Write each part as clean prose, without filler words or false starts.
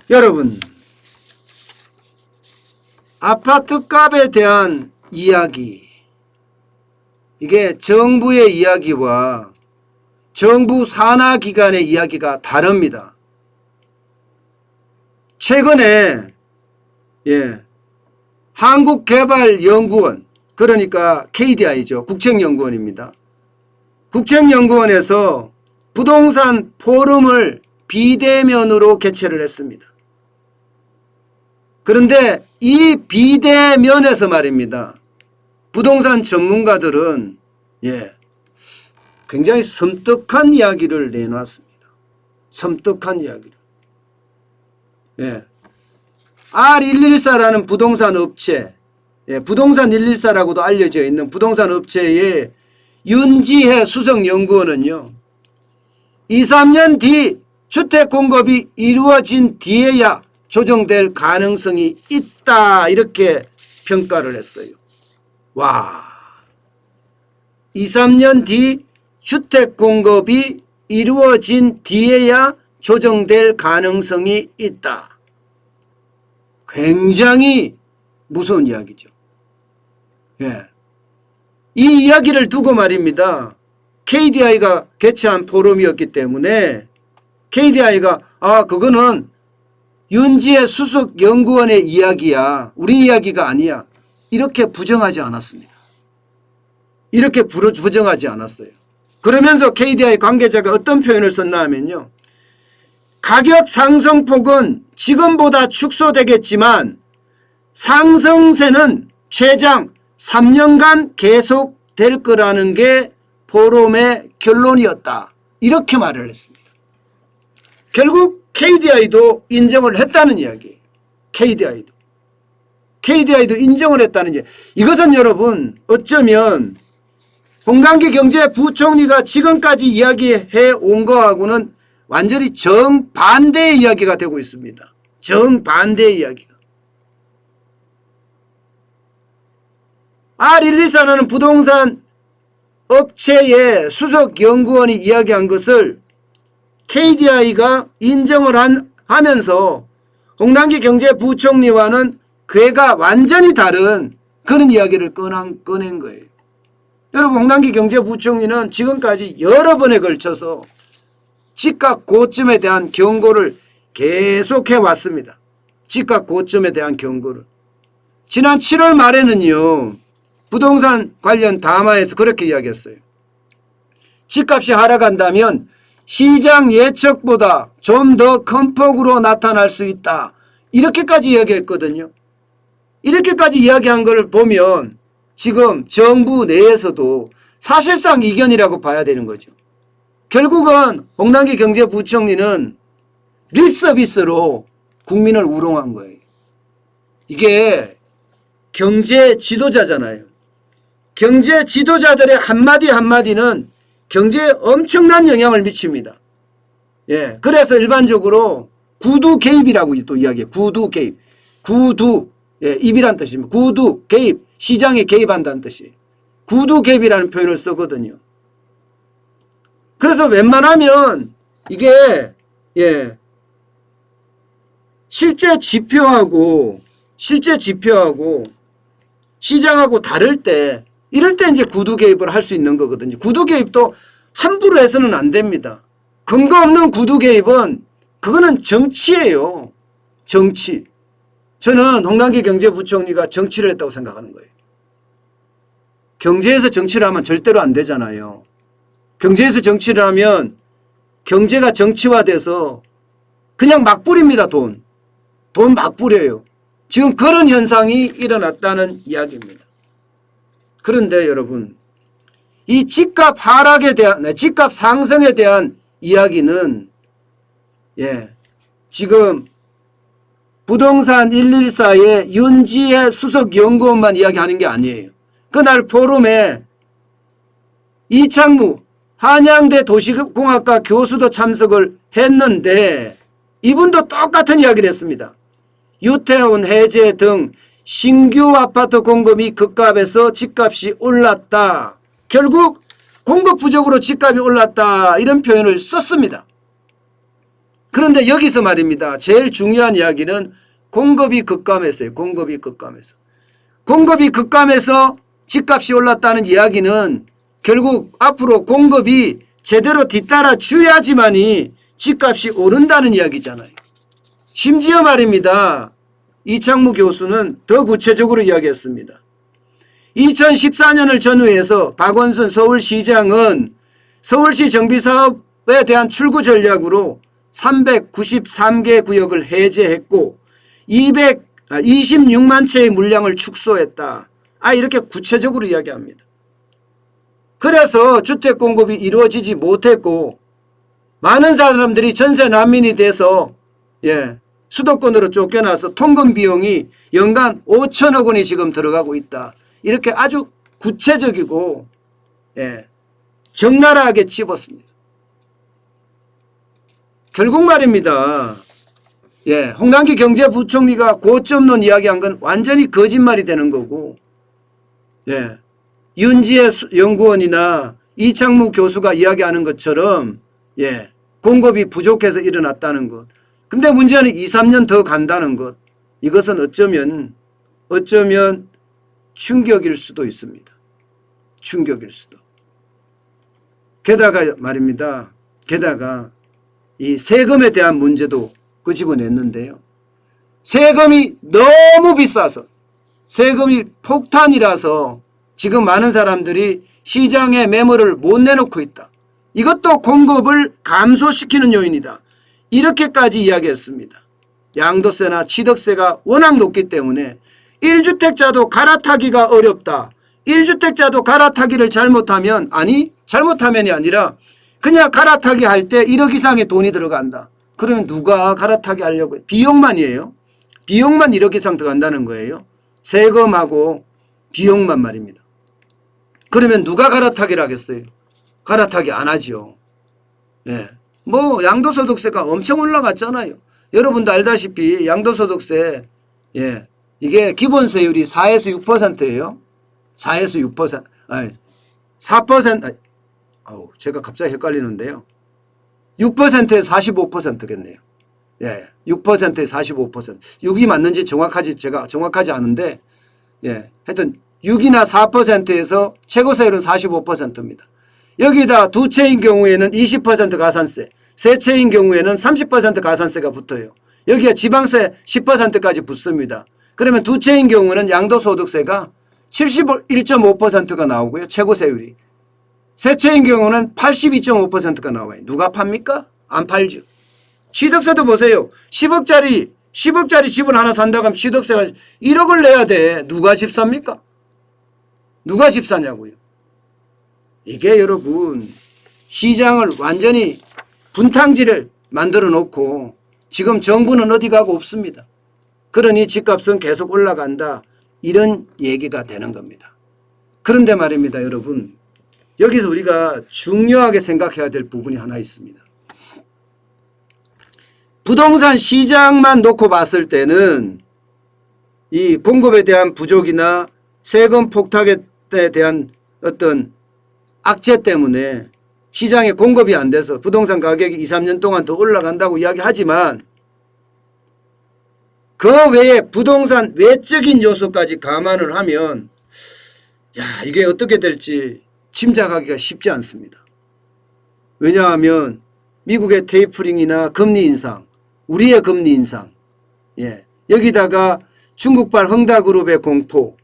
여러분, 아파트 값에 대한 이야기, 이게 정부의 이야기와 정부 산하기관의 이야기가 다릅니다. 최근에 한국개발연구원, 그러니까 KDI죠. 국책연구원입니다. 국책연구원에서 부동산 포럼을 비대면으로 개최를 했습니다. 그런데 이 비대면에서 말입니다, 부동산 전문가들은 굉장히 섬뜩한 이야기를 내놨습니다. 섬뜩한 이야기를. R114라는 부동산 업체, 부동산 114라고도 알려져 있는 부동산 업체의 윤지혜 수석연구원은요, 2, 3년 뒤 주택 공급이 이루어진 뒤에야 조정될 가능성이 있다, 이렇게 평가를 했어요. 와, 2, 3년 뒤 주택 공급이 이루어진 뒤에야 조정될 가능성이 있다. 굉장히 무서운 이야기죠. 이 이야기를 두고 말입니다, KDI가 개최한 포럼이었기 때문에 KDI가 그거는 윤지혜 수석연구원의 이야기야, 우리 이야기가 아니야, 이렇게 부정하지 않았습니다. 이렇게 부정하지 않았어요. 그러면서 KDI 관계자가 어떤 표현을 썼나 하면요, 가격 상승폭은 지금보다 축소되겠지만 상승세는 최장 3년간 계속될 거라는 게 포럼의 결론이었다, 이렇게 말을 했습니다. 결국 KDI도 인정을 했다는 이야기예요. KDI도 인정을 했다는 이야기. 이것은 여러분, 어쩌면 홍남기 경제부총리가 지금까지 이야기해 온 거하고는 완전히 정반대의 이야기가 되고 있습니다. 정반대의 이야기가. R114라는 부동산 업체의 수석연구원이 이야기한 것을 KDI가 인정을 하면서 홍남기 경제부총리와는 궤가 완전히 다른 그런 이야기를 꺼낸 거예요. 여러분, 홍남기 경제부총리는 지금까지 여러 번에 걸쳐서 집값 고점에 대한 경고를 계속해 왔습니다. 집값 고점에 대한 경고를. 지난 7월 말에는요, 부동산 관련 담화에서 그렇게 이야기했어요. 집값이 하락한다면 시장 예측보다 좀 더 큰 폭으로 나타날 수 있다, 이렇게까지 이야기했거든요. 이렇게까지 이야기한 걸 보면 지금 정부 내에서도 사실상 이견이라고 봐야 되는 거죠. 결국은 홍남기 경제부총리는 립서비스로 국민을 우롱한 거예요. 이게 경제 지도자잖아요. 경제 지도자들의 한마디 한마디는 경제에 엄청난 영향을 미칩니다. 그래서 일반적으로 구두 개입이라고 또 이야기해요. 구두 개입. 구두, 입이란 뜻입니다. 구두 개입, 시장에 개입한다는 뜻이에요. 구두 개입이라는 표현을 쓰거든요. 그래서 웬만하면 이게 실제 지표하고 시장하고 다를 때, 이럴 때 이제 구두 개입을 할 수 있는 거거든요. 구두 개입도 함부로 해서는 안 됩니다. 근거 없는 구두 개입은 그거는 정치예요. 정치. 저는 홍남기 경제부총리가 정치를 했다고 생각하는 거예요. 경제에서 정치를 하면 절대로 안 되잖아요. 경제에서 정치를 하면 경제가 정치화돼서 그냥 막 뿌립니다. 돈 막 뿌려요. 지금 그런 현상이 일어났다는 이야기입니다. 그런데 여러분, 이 집값 하락에 대한, 집값 상승에 대한 이야기는 지금 부동산 114의 윤지혜 수석연구원만 이야기하는 게 아니에요. 그날 포럼에 이창무 한양대 도시공학과 교수도 참석을 했는데 이분도 똑같은 이야기를 했습니다. 유태원 해제 등 신규 아파트 공급이 급감해서 집값이 올랐다. 결국 공급 부족으로 집값이 올랐다, 이런 표현을 썼습니다. 그런데 여기서 말입니다. 제일 중요한 이야기는 공급이 급감했어요. 공급이 급감해서. 공급이 급감해서 집값이 올랐다는 이야기는 결국 앞으로 공급이 제대로 뒤따라 줘야지만이 집값이 오른다는 이야기잖아요. 심지어 말입니다. 이창무 교수는 더 구체적으로 이야기했습니다. 2014년을 전후해서 박원순 서울시장은 서울시 정비사업에 대한 출구 전략으로 393개 구역을 해제했고 26만 채의 물량을 축소했다. 이렇게 구체적으로 이야기합니다. 그래서 주택 공급이 이루어지지 못했고 많은 사람들이 전세 난민이 돼서 수도권으로 쫓겨나서 통금 비용이 연간 5천억 원이 지금 들어가고 있다. 이렇게 아주 구체적이고 적나라하게 짚었습니다. 결국 말입니다. 홍남기 경제부총리가 고점론 이야기한 건 완전히 거짓말이 되는 거고 윤지혜 연구원이나 이창무 교수가 이야기하는 것처럼 공급이 부족해서 일어났다는 것. 근데 문제는 2, 3년 더 간다는 것. 이것은 어쩌면 충격일 수도 있습니다. 충격일 수도. 게다가 말입니다. 게다가 이 세금에 대한 문제도 끄집어냈는데요. 세금이 너무 비싸서 세금이 폭탄이라서 지금 많은 사람들이 시장에 매물을 못 내놓고 있다. 이것도 공급을 감소시키는 요인이다. 이렇게까지 이야기했습니다. 양도세나 취득세가 워낙 높기 때문에 1주택자도 갈아타기가 어렵다. 1주택자도 갈아타기를 잘못하면 잘못하면이 아니라 그냥 갈아타기 할 때 1억 이상의 돈이 들어간다. 그러면 누가 갈아타기 하려고 해요? 비용만이에요. 비용만 1억 이상 들어간다는 거예요. 세금하고 비용만 말입니다. 그러면 누가 갈아타기를 하겠어요? 갈아타기 안 하죠. 양도소득세가 엄청 올라갔잖아요. 여러분도 알다시피 양도소득세 이게 기본세율이 4에서 6%예요. 4에서 6%. 4%. 제가 갑자기 헷갈리는데요. 6%에서 45%겠네요. 6%에 45%. 6이 맞는지 제가 정확하지 않은데 하여튼 6이나 4%에서 최고세율은 45%입니다. 여기다 두 채인 경우에는 20% 가산세, 세 채인 경우에는 30% 가산세가 붙어요. 여기에 지방세 10%까지 붙습니다. 그러면 두 채인 경우는 양도소득세가 71.5%가 나오고요. 최고세율이. 세 채인 경우는 82.5%가 나와요. 누가 팝니까? 안 팔죠. 취득세도 보세요. 10억짜리 집을 하나 산다고 하면 취득세가 1억을 내야 돼. 누가 집 삽니까? 누가 집 사냐고요. 이게 여러분 시장을 완전히 분탕질을 만들어 놓고 지금 정부는 어디 가고 없습니다. 그러니 집값은 계속 올라간다. 이런 얘기가 되는 겁니다. 그런데 말입니다. 여러분 여기서 우리가 중요하게 생각해야 될 부분이 하나 있습니다. 부동산 시장만 놓고 봤을 때는 이 공급에 대한 부족이나 세금 폭탁에 대한 어떤 악재 때문에 시장에 공급이 안 돼서 부동산 가격이 2, 3년 동안 더 올라간다고 이야기하지만 그 외에 부동산 외적인 요소까지 감안을 하면 이게 어떻게 될지 짐작하기가 쉽지 않습니다. 왜냐하면 미국의 테이퍼링이나 금리 인상, 우리의 금리 인상, 여기다가 중국발 헝다그룹의 공포,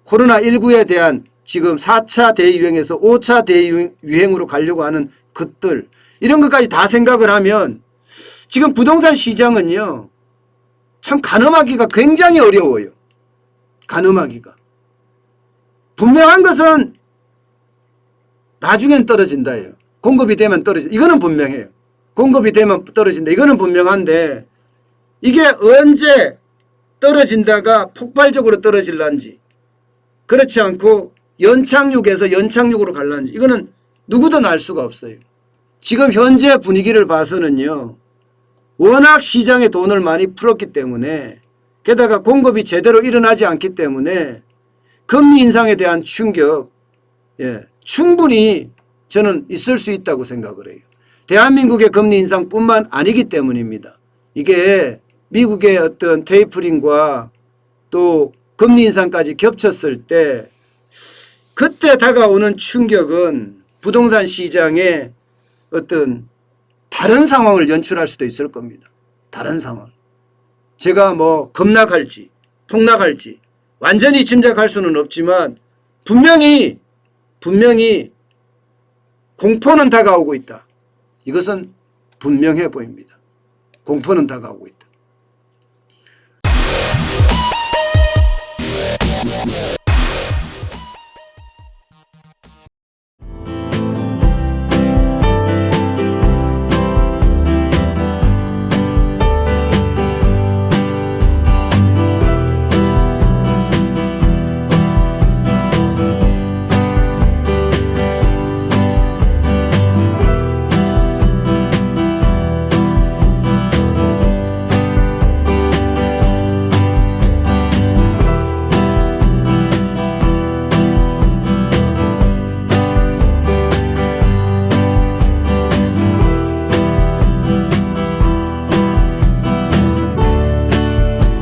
코로나19에 대한 지금 4차 대유행에서 5차 대유행으로 가려고 하는 것들 이런 것까지 다 생각을 하면 지금 부동산 시장은요 참 가늠하기가 굉장히 어려워요. 가늠하기가. 분명한 것은 나중엔 떨어진다예요. 공급이 되면 떨어진다. 이거는 분명해요. 공급이 되면 떨어진다. 이거는 분명한데 이게 언제 떨어진다가 폭발적으로 떨어질란지 그렇지 않고 연착륙에서 연착륙으로 갈란지 이거는 누구든 알 수가 없어요. 지금 현재 분위기를 봐서는요. 워낙 시장에 돈을 많이 풀었기 때문에 게다가 공급이 제대로 일어나지 않기 때문에 금리 인상에 대한 충격 충분히 저는 있을 수 있다고 생각을 해요. 대한민국의 금리 인상뿐만 아니기 때문입니다. 이게 미국의 어떤 테이퍼링과 또 금리 인상까지 겹쳤을 때 그때 다가오는 충격은 부동산 시장에 어떤 다른 상황을 연출할 수도 있을 겁니다. 다른 상황. 제가 뭐 급락할지 폭락할지 완전히 짐작할 수는 없지만 분명히 공포는 다가오고 있다. 이것은 분명해 보입니다. 공포는 다가오고 있다.